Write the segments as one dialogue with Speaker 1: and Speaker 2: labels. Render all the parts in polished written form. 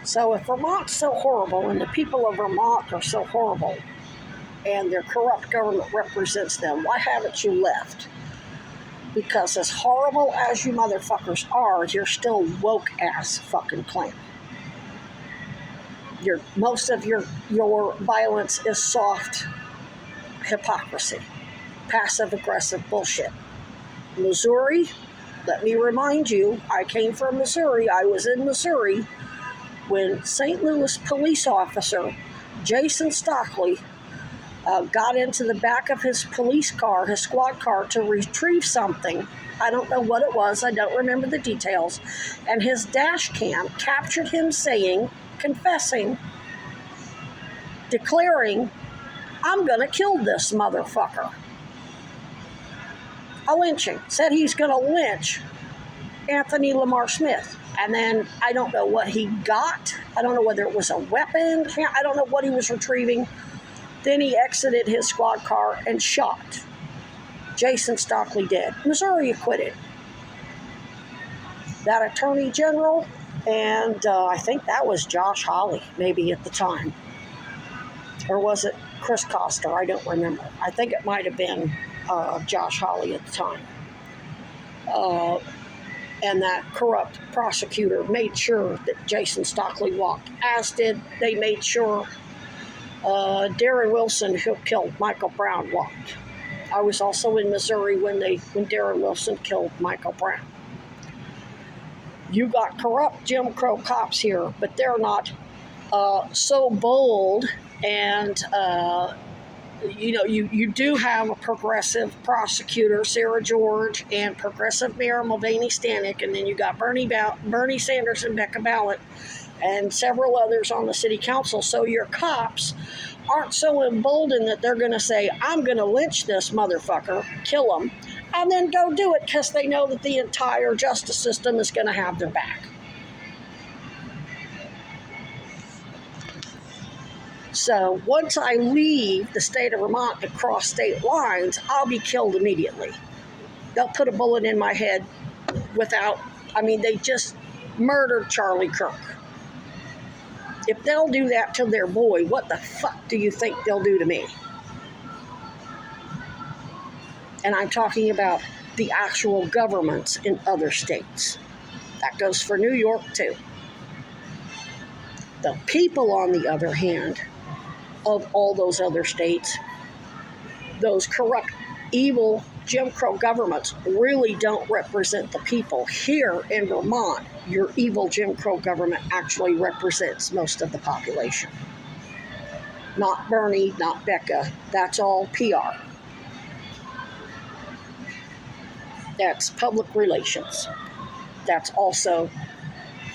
Speaker 1: So if Vermont's so horrible and the people of Vermont are so horrible and their corrupt government represents them, why haven't you left? Because as horrible as you motherfuckers are, you're still woke-ass fucking clan. Most of your violence is soft hypocrisy, passive-aggressive bullshit. Missouri, let me remind you, I came from Missouri. I was in Missouri when St. Louis police officer Jason Stockley got into the back of his police car, his squad car, to retrieve something. I don't know what it was. I don't remember the details. And his dash cam captured him confessing, declaring, I'm going to kill this motherfucker. A lynching. Said he's going to lynch Anthony Lamar Smith. And then I don't know what he got. I don't know whether it was a weapon. I don't know what he was retrieving. Then he exited his squad car and shot. Jason Stockley did. Missouri acquitted that attorney general, and I think that was Josh Hawley, maybe at the time. Or was it Chris Koster? I don't remember. I think it might have been Josh Hawley at the time. And that corrupt prosecutor made sure that Jason Stockley walked, as did they made sure Darren Wilson, who killed Michael Brown, walked. I was also in Missouri when Darren Wilson killed Michael Brown. You got corrupt Jim Crow cops here, but they're not so bold, and you do have a progressive prosecutor, Sarah George, and progressive Mayor Mulvaney Stanek, and then you got Bernie Sanders and Becca Ballot, and several others on the city council. So your cops aren't so emboldened that they're going to say, I'm going to lynch this motherfucker, kill him, and then go do it because they know that the entire justice system is going to have their back. So once I leave the state of Vermont and cross state lines, I'll be killed immediately. They'll put a bullet in my head they just murdered Charlie Kirk. If they'll do that to their boy, what the fuck do you think they'll do to me? And I'm talking about the actual governments in other states. That goes for New York, too. The people, on the other hand, of all those other states, those corrupt, evil Jim Crow governments really don't represent the people. Here in Vermont, your evil Jim Crow government actually represents most of the population. Not Bernie, not Becca. That's all PR. That's public relations. That's also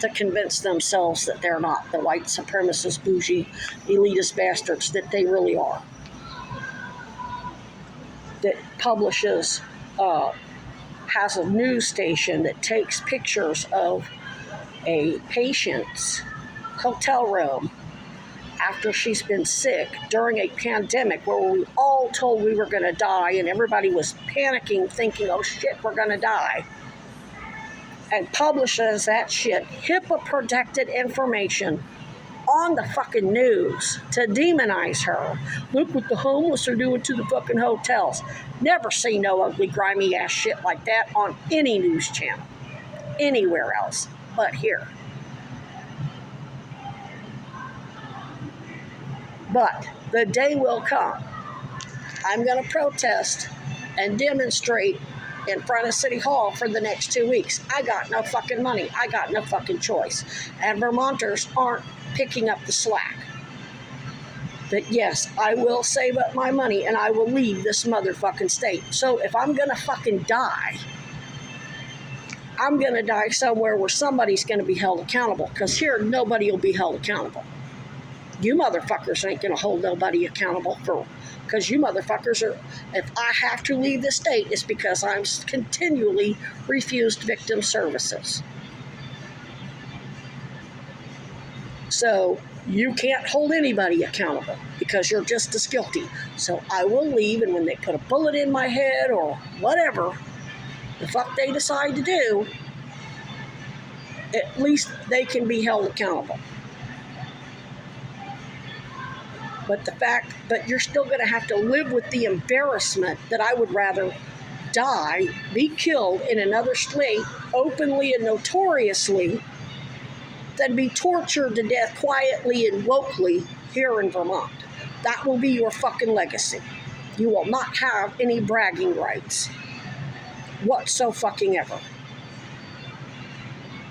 Speaker 1: to convince themselves that they're not the white supremacist, bougie, elitist bastards that they really are. That publishes, has a news station that takes pictures of a patient's hotel room after she's been sick during a pandemic where we all told we were going to die and everybody was panicking thinking, oh shit, we're going to die. And publishes that shit, HIPAA-protected information on the fucking news to demonize her. Look what the homeless are doing to the fucking hotels. Never seen no ugly, grimy ass shit like that on any news channel, anywhere else but here. But the day will come. I'm going to protest and demonstrate in front of City Hall for the next 2 weeks. I got no fucking money. I got no fucking choice. And Vermonters aren't picking up the slack. But yes, I will save up my money and I will leave this motherfucking state. So if I'm going to fucking die, I'm going to die somewhere where somebody's going to be held accountable. Because here, nobody will be held accountable. You motherfuckers ain't going to hold nobody accountable because you motherfuckers are, if I have to leave the state, it's because I'm continually refused victim services. So you can't hold anybody accountable because you're just as guilty. So I will leave, and when they put a bullet in my head or whatever the fuck they decide to do, at least they can be held accountable. But you're still going to have to live with the embarrassment that I would rather die, be killed in another state, openly and notoriously, than be tortured to death quietly and locally here in Vermont. That will be your fucking legacy. You will not have any bragging rights whatsoever.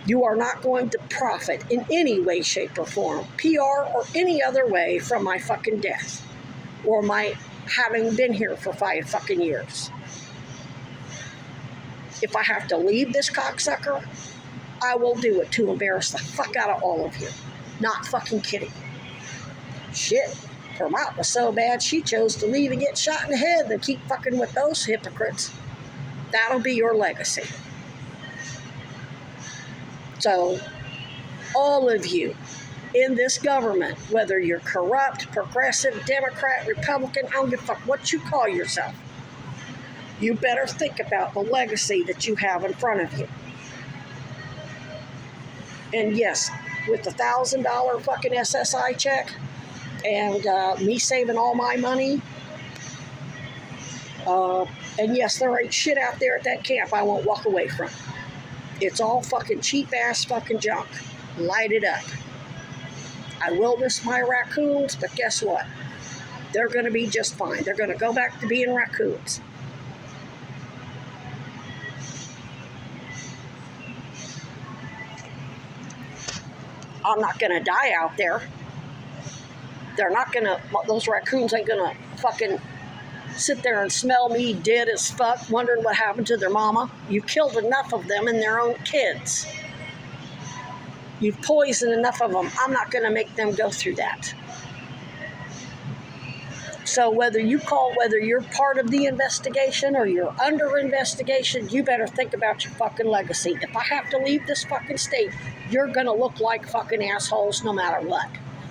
Speaker 1: You are not going to profit in any way, shape, or form, PR or any other way, from my fucking death or my having been here for 5 fucking years. If I have to leave this cocksucker, I will do it to embarrass the fuck out of all of you. Not fucking kidding. Shit, Vermont was so bad she chose to leave and get shot in the head than keep fucking with those hypocrites. That'll be your legacy. So, all of you in this government, whether you're corrupt, progressive, Democrat, Republican, I don't give a fuck what you call yourself, you better think about the legacy that you have in front of you. And yes, with the $1,000 fucking SSI check and me saving all my money, and yes, there ain't shit out there at that camp I won't walk away from. It's all fucking cheap ass fucking junk. Light it up. I will miss my raccoons, but guess what? They're going to be just fine. They're going to go back to being raccoons. I'm not going to die out there. Those raccoons ain't going to fucking sit there and smell me dead as fuck, wondering what happened to their mama. You've killed enough of them and their own kids. You've poisoned enough of them. I'm not going to make them go through that. So whether you're part of the investigation or you're under investigation, you better think about your fucking legacy. If I have to leave this fucking state, you're going to look like fucking assholes no matter what.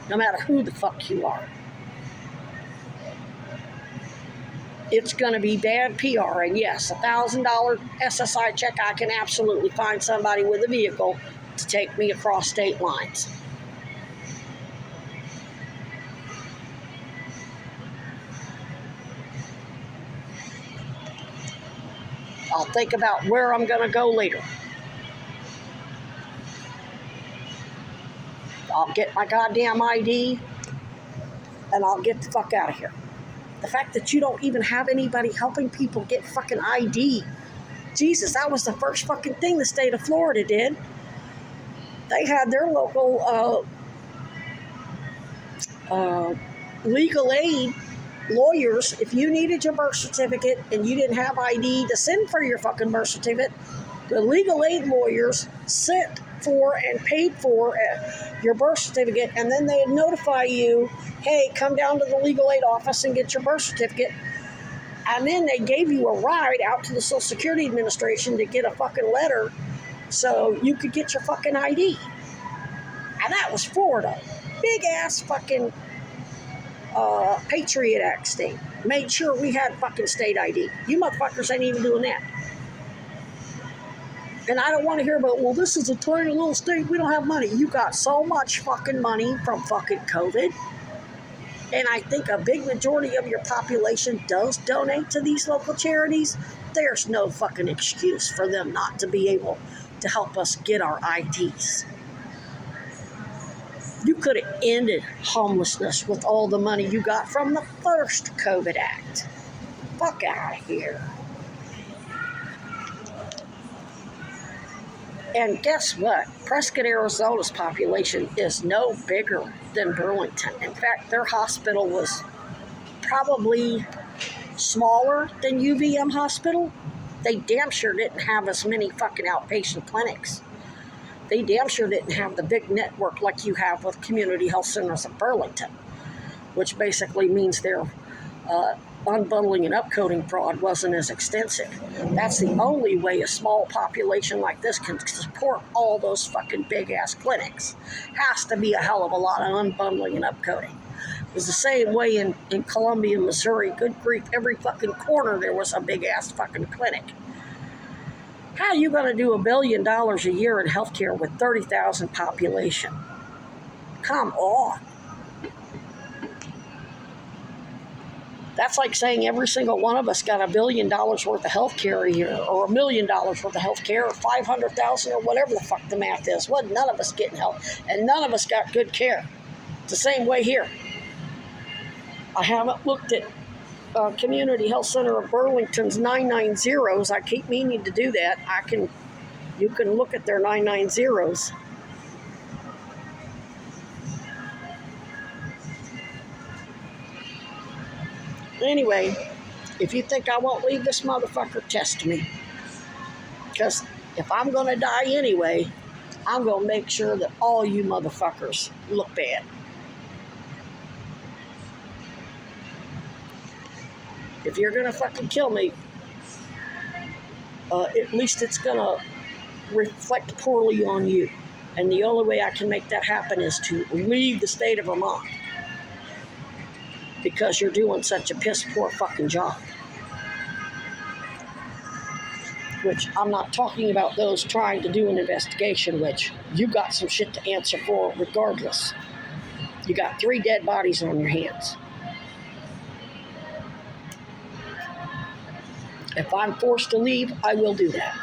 Speaker 1: No matter who the fuck you are. It's going to be bad PR. And yes, $1,000 SSI check, I can absolutely find somebody with a vehicle to take me across state lines. I'll think about where I'm going to go later. I'll get my goddamn ID and I'll get the fuck out of here. The fact that you don't even have anybody helping people get fucking ID. Jesus, that was the first fucking thing the state of Florida did. They had their local legal aid lawyers. If you needed your birth certificate and you didn't have ID to send for your fucking birth certificate, the legal aid lawyers sent for and paid for your birth certificate, and then they'd notify you, hey, come down to the legal aid office and get your birth certificate. And then they gave you a ride out to the Social Security Administration to get a fucking letter so you could get your fucking ID. And that was Florida. Big ass fucking Patriot Act state. Made sure we had fucking state ID. You motherfuckers ain't even doing that. And I don't want to hear about, well, this is a tiny little state, we don't have money. You got so much fucking money from fucking COVID. And I think a big majority of your population does donate to these local charities. There's no fucking excuse for them not to be able to help us get our IDs. You could have ended homelessness with all the money you got from the first COVID Act. Fuck out of here. And guess what? Prescott, Arizona's population is no bigger than Burlington. In fact, their hospital was probably smaller than UVM Hospital. They damn sure didn't have as many fucking outpatient clinics. They damn sure didn't have the big network like you have with Community Health Centers of Burlington, which basically means their unbundling and upcoding fraud wasn't as extensive. That's the only way a small population like this can support all those fucking big-ass clinics. Has to be a hell of a lot of unbundling and upcoding. It was the same way in Columbia, Missouri. Good grief, every fucking corner there was a big-ass fucking clinic. How are you going to do $1 billion a year in healthcare with 30,000 population? Come on. That's like saying every single one of us got $1 billion worth of health care a year, or $1 million worth of health care, or 500,000, or whatever the fuck the math is. Well, none of us getting help, and none of us got good care. It's the same way here. I haven't looked at Community Health Center of Burlington's 990s. I keep meaning to do that. You can look at their 990s. Anyway, if you think I won't leave this motherfucker, test me. Because if I'm going to die anyway, I'm going to make sure that all you motherfuckers look bad. If you're going to fucking kill me, at least it's going to reflect poorly on you. And the only way I can make that happen is to leave the state of Vermont. Because you're doing such a piss poor fucking job. Which I'm not talking about those trying to do an investigation, which you got some shit to answer for regardless. You got 3 dead bodies on your hands. If I'm forced to leave, I will do that.